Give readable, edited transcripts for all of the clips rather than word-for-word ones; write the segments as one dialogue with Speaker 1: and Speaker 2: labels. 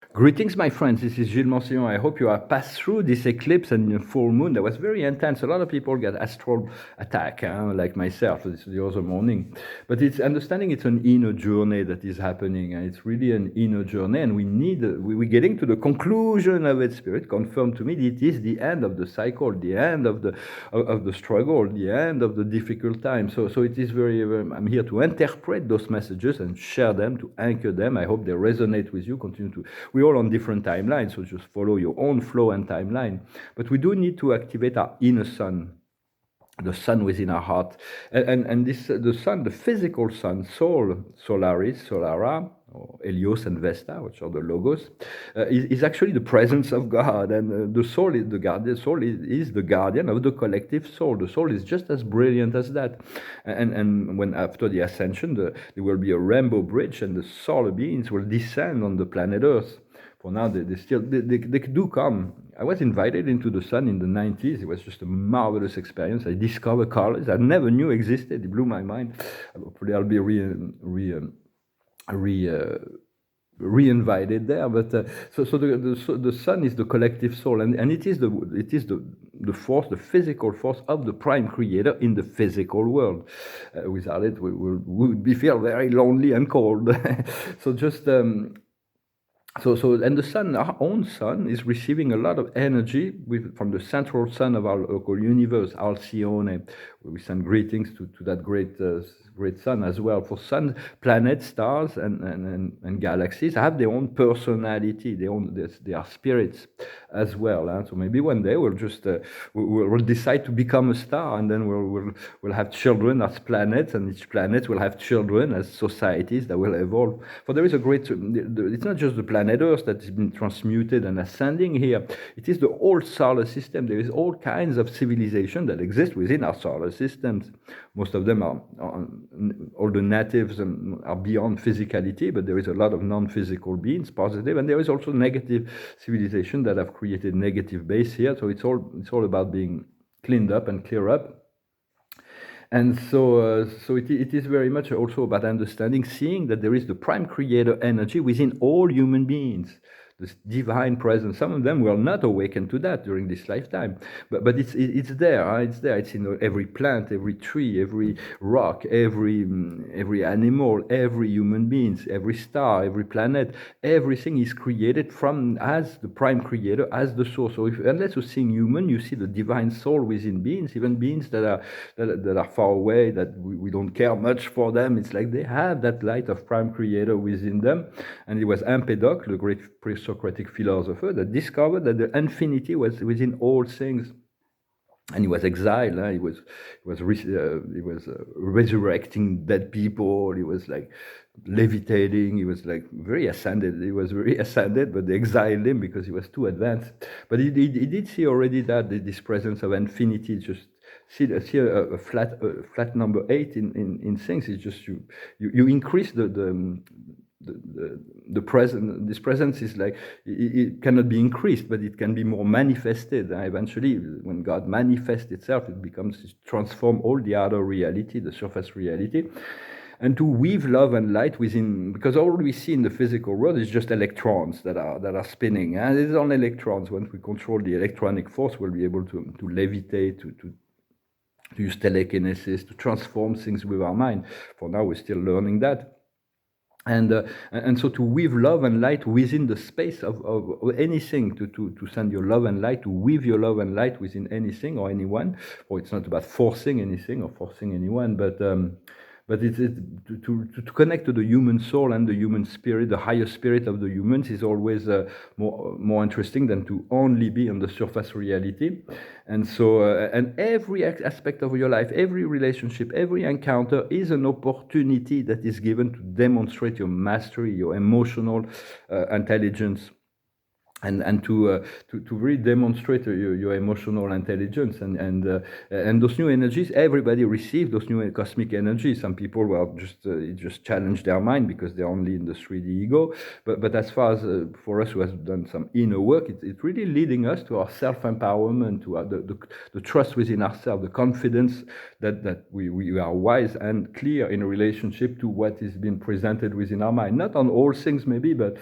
Speaker 1: Greetings, my friends. This is Gilles Monsignor. I hope you are passed through this eclipse and full moon that was very intense. A lot of people get astral attack, like myself, this the other morning. But it's understanding it's an inner journey that is happening. And it's really an inner journey, and we need we're getting to the conclusion of it. Spirit confirmed to me it is the end of the cycle, the end of the struggle, the end of the difficult time. So it is very. I'm here to interpret those messages and share them, to anchor them. I hope they resonate with you. Continue to. We're all on different timelines, so just follow your own flow and timeline. But we do need to activate our inner sun, the sun within our heart. And this, the sun, the physical sun, Sol, Solaris, Solara, or Helios and Vesta, which are the logos, is actually the presence of God. And the soul is the guardian. Soul is the guardian of the collective soul. The soul is just as brilliant as that. And when after the ascension, there will be a rainbow bridge, and the solar beings will descend on the planet Earth. For now, they do come. I was invited into the sun in the 90s. It was just a marvelous experience. I discovered colors I never knew existed. It blew my mind. Hopefully, I'll be re-invited there. But so the sun is the collective soul, and it is the force, the physical force of the prime creator in the physical world. Without it, we would feel very lonely and cold. So just. And the sun, our own sun, is receiving a lot of energy from the central sun of our local universe, Alcyone. We send greetings to that great sun as well. For sun, planets, stars, and galaxies have their own personality, they are spirits as well. So maybe one day we'll just we'll decide to become a star, and then we'll have children as planets, and each planet will have children as societies that will evolve. For there is a great. It's not just the planet Earth that has been transmuted and ascending here. It is the whole solar system. There is all kinds of civilization that exist within our solar systems. Most of them are all the natives are beyond physicality, but there is a lot of non-physical beings, positive, and there is also negative civilization that have created negative base here. So it's all about being cleaned up and clear up. And so it is very much also about understanding, seeing that there is the prime creator energy within all human beings, this divine presence. Some of them will not awaken to that during this lifetime, but it's there. It's there. It's in every plant, every tree, every rock, every animal, every human being, every star, every planet. Everything is created from as the prime creator, as the source. So unless you're seeing human, you see the divine soul within beings, even beings that are far away, that we don't care much for them. It's like they have that light of prime creator within them. And it was Empédocle, the great pre-Socratic philosopher, that discovered that the infinity was within all things. And he was exiled. He was resurrecting dead people. He was like levitating. He was like very ascended. He was very ascended, but they exiled him because he was too advanced. But he did see already that this presence of infinity. Just see a flat number 8 in things. It's just you increase the present. This presence is like it cannot be increased, but it can be more manifested. Eventually, when God manifests itself, it transform all the other reality, the surface reality, and to weave love and light within. Because all we see in the physical world is just electrons that are spinning, and it's only electrons. Once we control the electronic force, we'll be able to levitate, to use telekinesis, to transform things with our mind. For now, we're still learning that. And so to weave love and light within the space of anything, to send your love and light, to weave your love and light within anything or anyone. Or it's not about forcing anything or forcing anyone, but it's to connect to the human soul and the human spirit, the higher spirit of the humans, is always more interesting than to only be on the surface reality. And so, and every aspect of your life, every relationship, every encounter is an opportunity that is given to demonstrate your mastery, your emotional intelligence. And to really demonstrate your emotional intelligence and those new energies. Everybody receives those new cosmic energies. Some people just challenge their mind because they're only in the 3D ego. But as far as for us who has done some inner work, it's really leading us to our self-empowerment, to the trust within ourselves, the confidence that we are wise and clear in a relationship to what is being presented within our mind. Not on all things maybe, but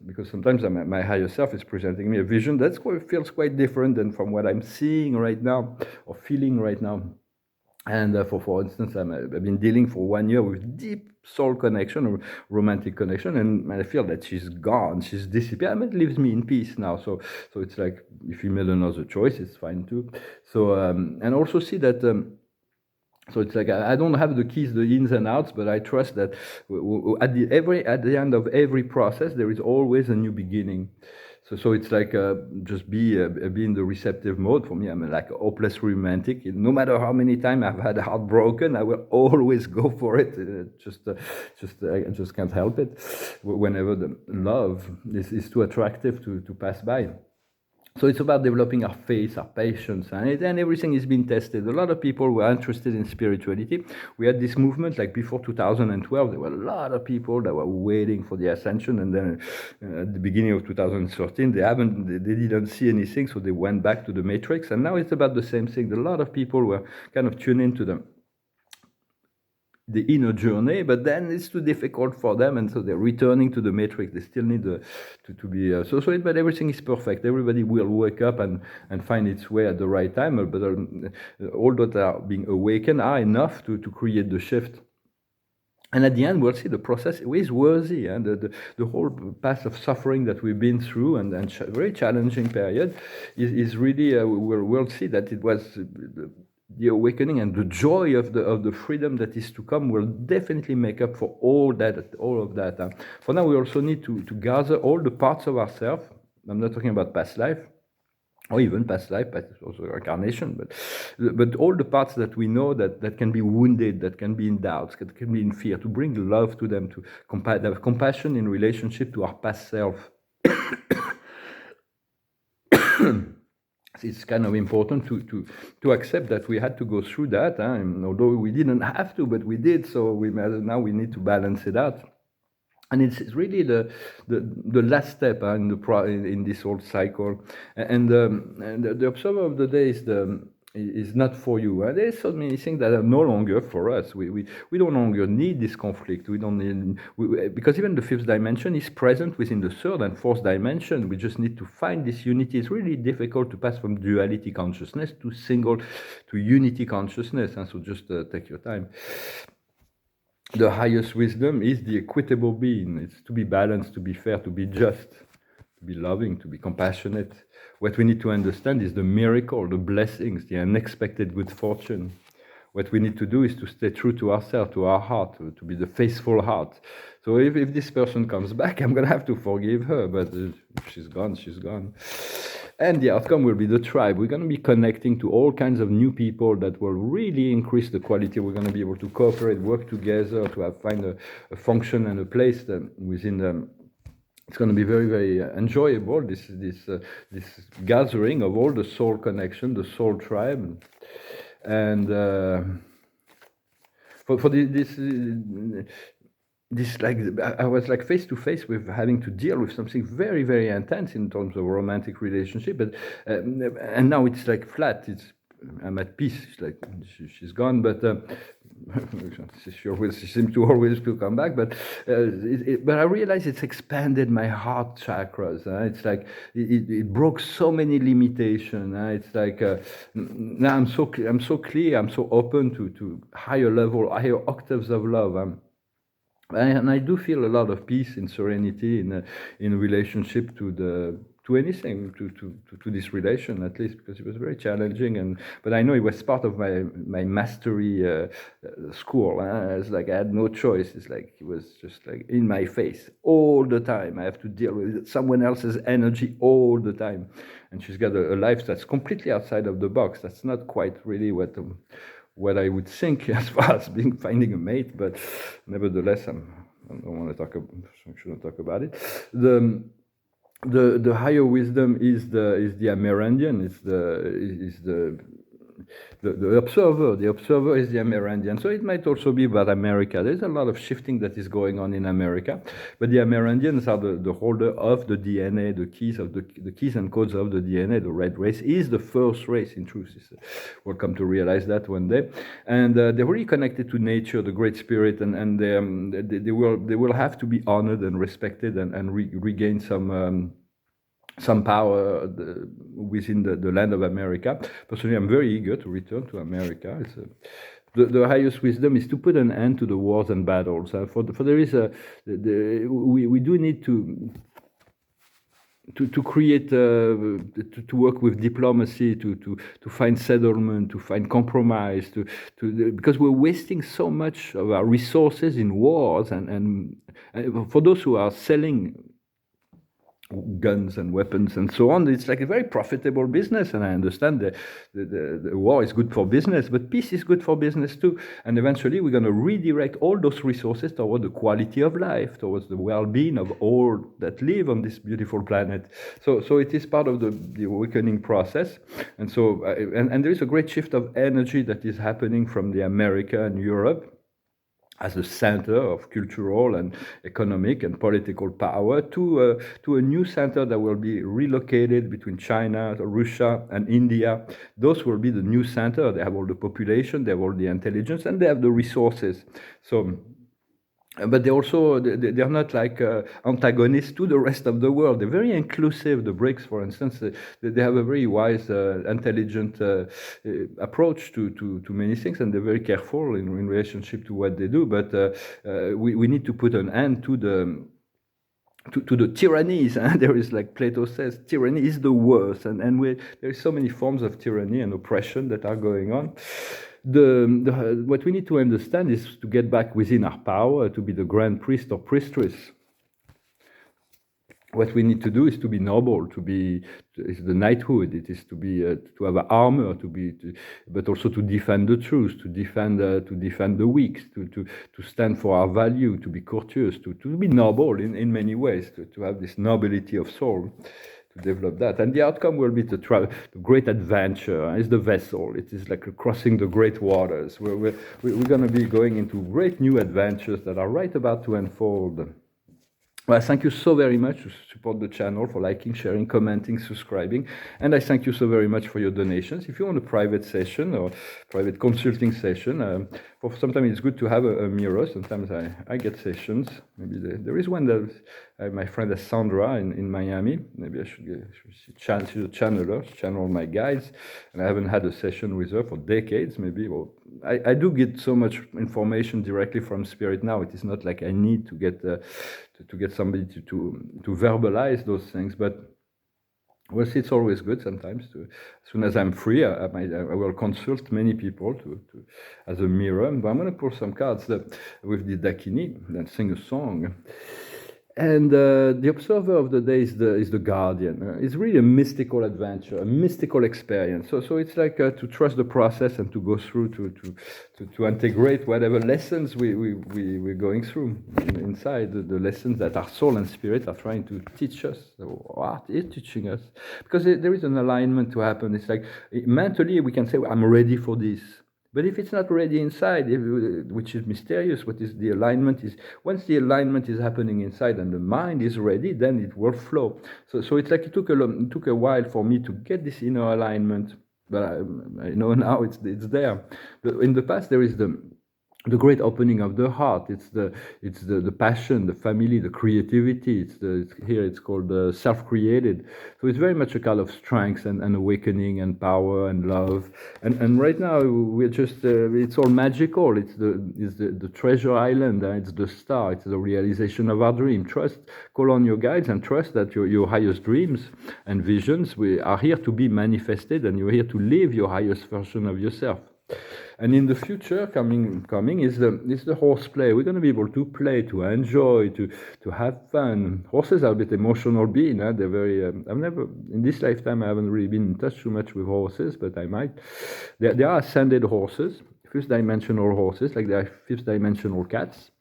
Speaker 1: because sometimes my higher self is presenting me a vision that feels quite different than from what I'm seeing right now or feeling right now. And for instance, I've been dealing for 1 year with deep soul connection or romantic connection, and I feel that she's gone, she's disappeared, and it leaves me in peace now. So it's like, if you made another choice, it's fine too. So and also see that. So it's like I don't have the keys, the ins and outs, but I trust that at the end of every process there is always a new beginning. So it's like just be in the receptive mode. For me, I'm like a hopeless romantic. No matter how many times I've had heart broken, I will always go for it. I just can't help it. Whenever the love is too attractive to pass by. So it's about developing our faith, our patience, and everything is being tested. A lot of people were interested in spirituality. We had this movement like before 2012. There were a lot of people that were waiting for the ascension, and then at the beginning of 2013, they didn't see anything, so they went back to the matrix. And now it's about the same thing. A lot of people were kind of tuned into the inner journey, but then it's too difficult for them, and so they're returning to the matrix. They still need to be but everything is perfect. Everybody will wake up and find its way at the right time, but all that are being awakened are enough to create the shift. And at the end, we'll see the process is worthy, and the whole path of suffering that we've been through and very challenging period is really we'll see that it was the awakening, and the joy of the freedom that is to come will definitely make up for all of that. For now, we also need to gather all the parts of ourselves. I'm not talking about past life, or even past life, but also incarnation, but all the parts that we know that can be wounded, that can be in doubts, that can be in fear, to bring love to them, to have compassion in relationship to our past self. It's kind of important to accept that we had to go through that, and although we didn't have to, but we did. So now we need to balance it out, and it's really the last step in this whole cycle. And the observer of the day is not for you. There's so many things that are no longer for us. We don't longer need this conflict. We don't need because even the fifth dimension is present within the third and fourth dimension. We just need to find this unity. It's really difficult to pass from duality consciousness to unity consciousness. And so just take your time. The highest wisdom is the equitable being. It's to be balanced, to be fair, to be just, to be loving, to be compassionate. What we need to understand is the miracle, the blessings, the unexpected good fortune. What we need to do is to stay true to ourselves, to our heart, to be the faithful heart. So if this person comes back, I'm going to have to forgive her, but if she's gone, she's gone. And the outcome will be the tribe. We're going to be connecting to all kinds of new people that will really increase the quality. We're going to be able to cooperate, work together, to find a function and a place within them. It's going to be very, very enjoyable, this gathering of all the soul connection, the soul tribe. And for this, like, I was like face to face with having to deal with something very, very intense in terms of romantic relationship, but and now it's like flat. I'm at peace. It's like she's gone, but she seems to always come back. But I realize it's expanded my heart chakras. It's like it broke so many limitations. It's like now I'm so clear. I'm so open to higher level, higher octaves of love. And I do feel a lot of peace and serenity in relationship to anything, to this relation, at least, because it was very challenging. But I know it was part of my mastery school. It's like I had no choice. It's like it was just like in my face all the time. I have to deal with someone else's energy all the time. And she's got a life that's completely outside of the box. That's not quite really what I would think as far as finding a mate, but nevertheless, I don't want to I shouldn't talk about it. The higher wisdom is the Amérindian. It's the observer. The observer is the Amerindian. So it might also be about America. There's a lot of shifting that is going on in America, but the Amerindians are the holder of the DNA, the keys and codes of the DNA. The red race is the first race in truth. We'll come to realize that one day, and they're really connected to nature, the Great Spirit, and they will have to be honored and respected and regain some power within the land of America. Personally, I'm very eager to return to America. The highest wisdom is to put an end to the wars and battles. For there is we do need to create to work with diplomacy, to find settlement, to find compromise, because we're wasting so much of our resources in wars, and for those who are selling guns and weapons and so on, it's like a very profitable business, and I understand the war is good for business, but peace is good for business too, and eventually we're going to redirect all those resources toward the quality of life, towards the well-being of all that live on this beautiful planet. So it is part of the awakening process, and so and there is a great shift of energy that is happening from the America and Europe as a center of cultural and economic and political power to a new center that will be relocated between China, Russia, and India. Those will be the new center. They have all the population, they have all the intelligence, and they have the resources. So, but they're not like antagonists to the rest of the world. They're very inclusive. The BRICS, for instance, they have a very wise, intelligent approach to many things, and they're very careful in relationship to what they do. But we need to put an end to the tyrannies. There is, like Plato says, tyranny is the worst, and there is so many forms of tyranny and oppression that are going on. What we need to understand is to get back within our power, to be the grand priest or priestess. What we need to do is to be noble, is the knighthood. It is to have armor, but also to defend the truth, to defend the weak, to stand for our value, to be courteous, to be noble in many ways, to have this nobility of soul, to develop that. And the outcome will be the great adventure. Is the vessel. It is like crossing the great waters. We're going to be going into great new adventures that are right about to unfold. Well, thank you so very much to support the channel, for liking, sharing, commenting, subscribing. And I thank you so very much for your donations. If you want a private session or private consulting session, sometimes it's good to have a mirror. Sometimes I get sessions. Maybe there is one that my friend Sandra in Miami. Maybe I should channel my guides. And I haven't had a session with her for decades, maybe. Well, I do get so much information directly from Spirit now. It is not like I need to get somebody to verbalize those things, but well, it's always good sometimes as soon as I'm free, I will consult many people as a mirror. But I'm going to pull some cards with the Dakini and sing a song. And the observer of the day is the guardian. It's really a mystical adventure, a mystical experience. So it's like to trust the process and to go through to integrate whatever lessons we're going through inside, the lessons that our soul and spirit are trying to teach us, or art is teaching us. Because there is an alignment to happen. It's like mentally we can say, I'm ready for this. But if it's not ready inside, which is mysterious, what is the alignment is, once the alignment is happening inside and the mind is ready, then it will flow. So it's like it took a while for me to get this inner alignment, but I know now it's there. But in the past, there is the great opening of the heart. It's the passion, the family, the creativity. Here it's called self-created. So it's very much a kind of strength and awakening and power and love. And right now we're just it's all magical. It's the treasure island. It's the star. It's the realization of our dream. Call on your guides and trust that your highest dreams and visions are here to be manifested, and you're here to live your highest version of yourself. And in the future, coming is the horseplay. We're going to be able to play, to enjoy, to have fun. Horses are a bit emotional beings. They're very. I've never in this lifetime I haven't really been in touch too much with horses, but I might. There are ascended horses, fifth dimensional horses, like there are fifth dimensional cats.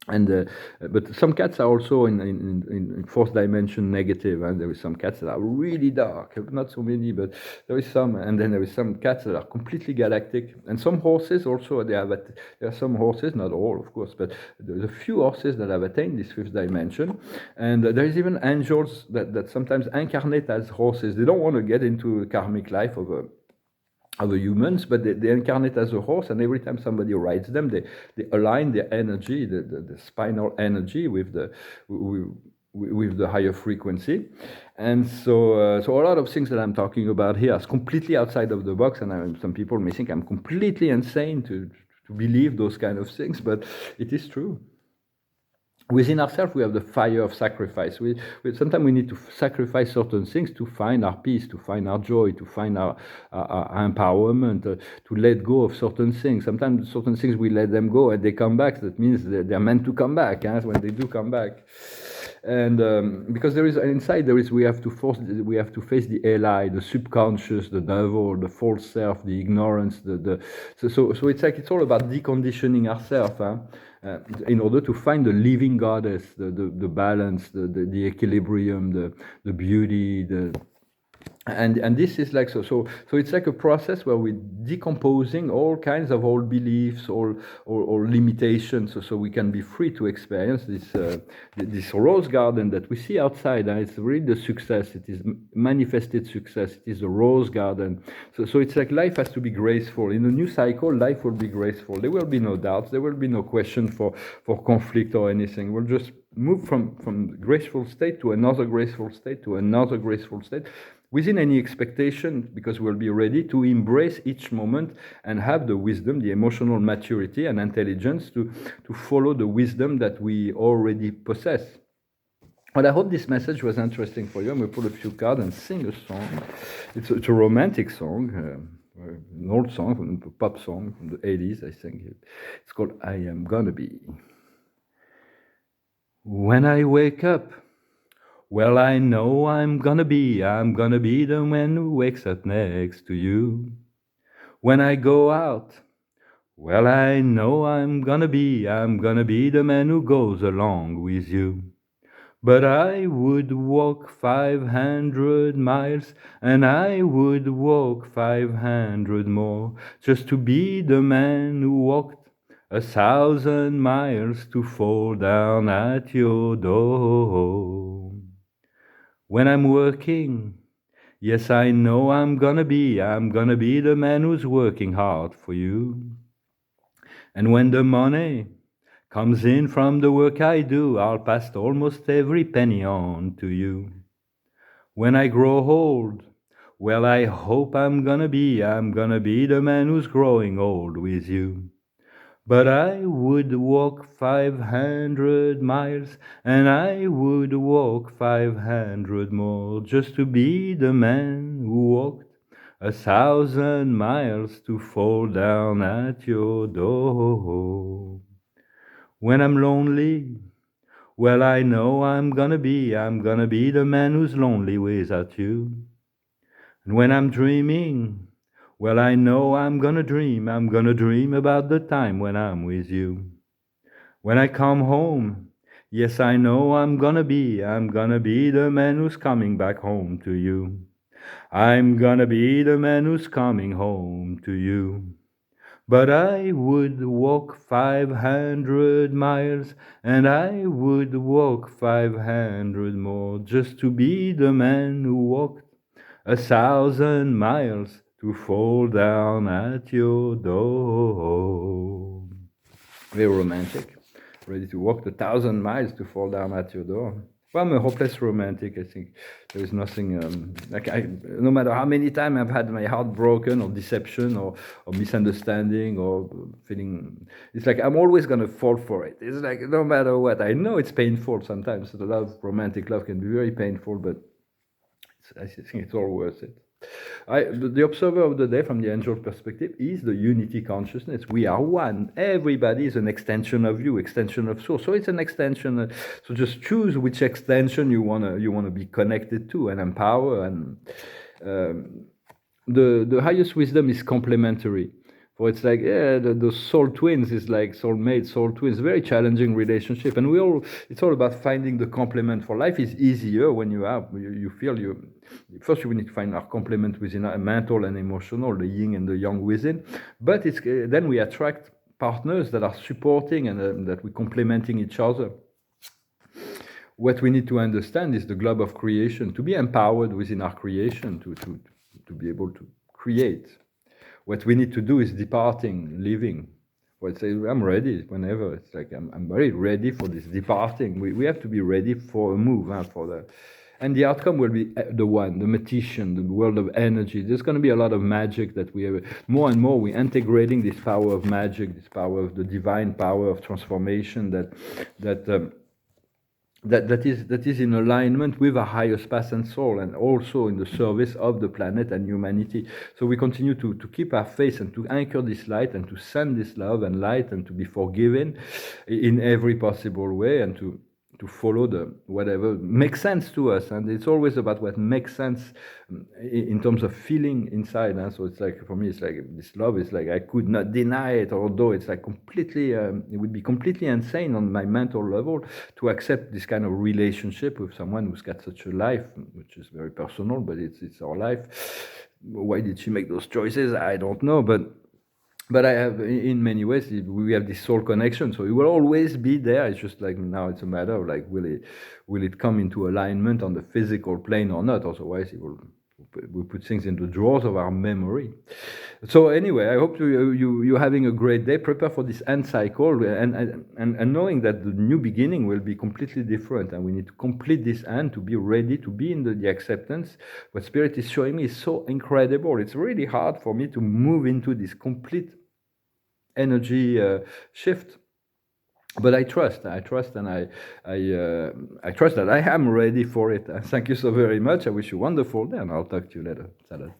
Speaker 1: And but some cats are also in fourth dimension negative, and there is some cats that are really dark, not so many, but there is some, and then there is some cats that are completely galactic, and some horses also, there are some horses, not all of course, but there's a few horses that have attained this fifth dimension. And there is even angels that sometimes incarnate as horses. They don't want to get into the karmic life of a other humans, but they incarnate as a horse, and every time somebody rides them, they align their energy, the spinal energy with the higher frequency. And so a lot of things that I'm talking about here is completely outside of the box, and some people may think I'm completely insane to believe those kind of things, but it is true. Within ourselves, we have the fire of sacrifice. Sometimes we need to sacrifice certain things to find our peace, to find our joy, to find our empowerment, to let go of certain things. Sometimes certain things we let them go and they come back. That means they're meant to come back. When they do come back, and because there is inside, we have to face the ally, the subconscious, the devil, the false self, the ignorance. So it's all about deconditioning ourselves. In order to find the living goddess, the balance, the equilibrium, the beauty, and this is like so it's like a process where we're decomposing all kinds of old beliefs or limitations, so we can be free to experience this rose garden that we see outside. It's really the success. It is manifested success. It is a rose garden. So it's like life has to be graceful. In a new cycle, life will be graceful. There will be no doubts. There will be no question for conflict or anything. We'll just move from graceful state to another graceful state to another graceful state, within any expectation, because we'll be ready to embrace each moment and have the wisdom, the emotional maturity and intelligence to follow the wisdom that we already possess. Well, I hope this message was interesting for you. I'm going to pull a few cards and sing a song. It's a romantic song, an old song, a pop song from the 80s, I think. It's called I Am Gonna Be. When I wake up, well, I know I'm gonna be the man who wakes up next to you. When I go out, well, I know I'm gonna be the man who goes along with you. But I would walk 500 miles, and I would walk 500 more, just to be the man who walked 1,000 miles to fall down at your door. When I'm working, yes, I know I'm gonna be the man who's working hard for you. And when the money comes in from the work I do, I'll pass almost every penny on to you. When I grow old, well, I hope I'm gonna be the man who's growing old with you. But I would walk 500 miles, and I would walk 500 more, just to be the man who walked 1,000 miles to fall down at your door. When I'm lonely, well, I know I'm gonna be the man who's lonely without you. And when I'm dreaming, well, I know I'm gonna dream about the time when I'm with you. When I come home, yes, I know I'm gonna be the man who's coming back home to you. I'm gonna be the man who's coming home to you. But I would walk 500 miles, and I would walk 500 more, just to be the man who walked 1,000 miles to fall down at your door. Very romantic. Ready to walk 1,000 miles to fall down at your door. Well, I'm a hopeless romantic. I think there is nothing no matter how many times I've had my heart broken, or deception, or misunderstanding, or feeling, it's like I'm always gonna fall for it. It's like no matter what. I know it's painful sometimes. The romantic love can be very painful, but I think it's all worth it. The observer of the day from the angel perspective is the unity consciousness. We are one. Everybody is an extension of you, extension of source. So it's an extension. So just choose which extension you wanna be connected to and empower. And the highest wisdom is complementary. For it's like, yeah, those soul twins is like soulmate, soul twins, very challenging relationship. And it's all about finding the complement. For life is easier when you feel first you need to find our complement within our mental and emotional, the yin and the yang within. But then we attract partners that are supporting and that we're complementing each other. What we need to understand is the globe of creation, to be empowered within our creation, to be able to create. What we need to do is departing, living. Well, say, I'm ready whenever. It's like, I'm very ready for this departing. We have to be ready for a move, and the outcome will be the magician, the world of energy. There's going to be a lot of magic that we have. More and more, we're integrating this power of magic, this power of the divine power of transformation that is in alignment with our higher space and soul, and also in the service of the planet and humanity. So we continue to keep our faith and to anchor this light and to send this love and light and to be forgiven in every possible way, and to follow the whatever makes sense to us. And it's always about what makes sense in terms of feeling inside. So it's like, for me, it's like this love is like I could not deny it, although it's like completely it would be completely insane on my mental level to accept this kind of relationship with someone who's got such a life, which is very personal, but it's our life. Why did she make those choices? I don't know, but I have, in many ways, we have this soul connection, so it will always be there. It's just like now it's a matter of like, will it come into alignment on the physical plane or not? Otherwise, we put things in the drawers of our memory. So anyway, I hope you're having a great day. Prepare for this end cycle, and knowing that the new beginning will be completely different, and we need to complete this end to be ready to be in the acceptance. What Spirit is showing me is so incredible. It's really hard for me to move into this complete energy shift. But I trust, and I trust that I am ready for it. Thank you so very much. I wish you a wonderful day, and I'll talk to you later. Salut.